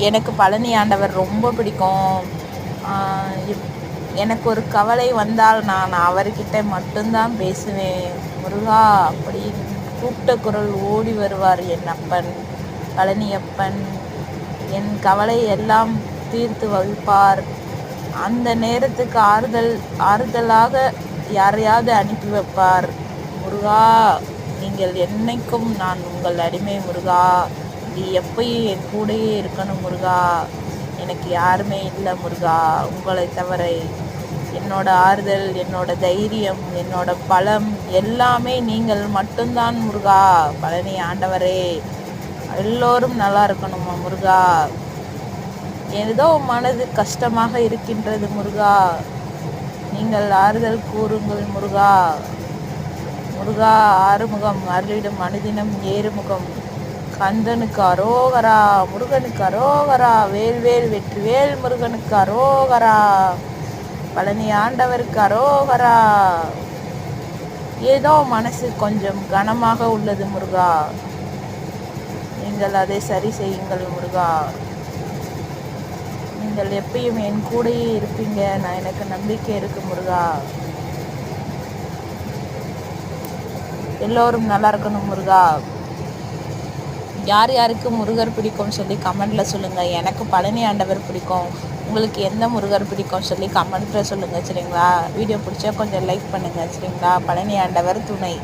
எனக்கு பழனி ஆண்டவர் ரொம்ப பிடிக்கும். எனக்கு ஒரு கவலை வந்தால் நான் அவர்கிட்ட மட்டும்தான் பேசுவேன். முருகா அப்படி கூப்பிட்ட குரல் ஓடி வருவார் என் அப்பன் பழனியப்பன். என் கவலை எல்லாம் தீர்த்து வைப்பார். அந்த நேரத்துக்கு ஆறுதலாக யாரையாவது அனுப்பி வைப்பார். முருகா, நீங்கள் என்னைக்கும் நான் உங்கள் அடிமை முருகா. நீ எப்பயும் என் கூடயே இருக்கணும் முருகா. எனக்கு யாருமே இல்லை முருகா உங்களை தவிர. என்னோட ஆறுதல், என்னோட தைரியம், என்னோட பலம் எல்லாமே நீங்கள் மட்டும்தான் முருகா. பழனி ஆண்டவரே, எல்லோரும் நல்லா இருக்கணுமா முருகா. ஏதோ மனது கஷ்டமாக இருக்கின்றது முருகா. நீங்கள் ஆறுதல் கூறுங்கள் முருகா. முருகா, ஆறுமுகம் அருளிடும் அனுதினம் ஏறுமுகம் கந்தனுக்கு அரோகரா, முருகனுக்கு அரோகரா, வேல்வேல் வெற்றிவேல் முருகனுக்கு அரோகரா, பழனி ஆண்டவருக்கு அரோகரா. ஏதோ மனசு கொஞ்சம் கனமாக உள்ளது முருகா. நீங்கள் அதை சரி செய்யுங்கள் முருகா. நீங்கள் எப்பயும் என் கூடையே இருப்பீங்க. எனக்கு நம்பிக்கை இருக்கு முருகா. எல்லோரும் நல்லா இருக்கணும் முருகா. யார் யாருக்கு முருகர் பிடிக்கும் சொல்லி கமெண்ட்ல சொல்லுங்க. எனக்கு பழனி ஆண்டவர் பிடிக்கும். உங்களுக்கு எந்த முருகர் பிடிக்கும் சொல்லி கமெண்ட்ல சொல்லுங்க. சரிங்களா? வீடியோ பிடிச்சா கொஞ்சம் லைக் பண்ணுங்க. சரிங்களா? பழனி ஆண்டவர் துணை.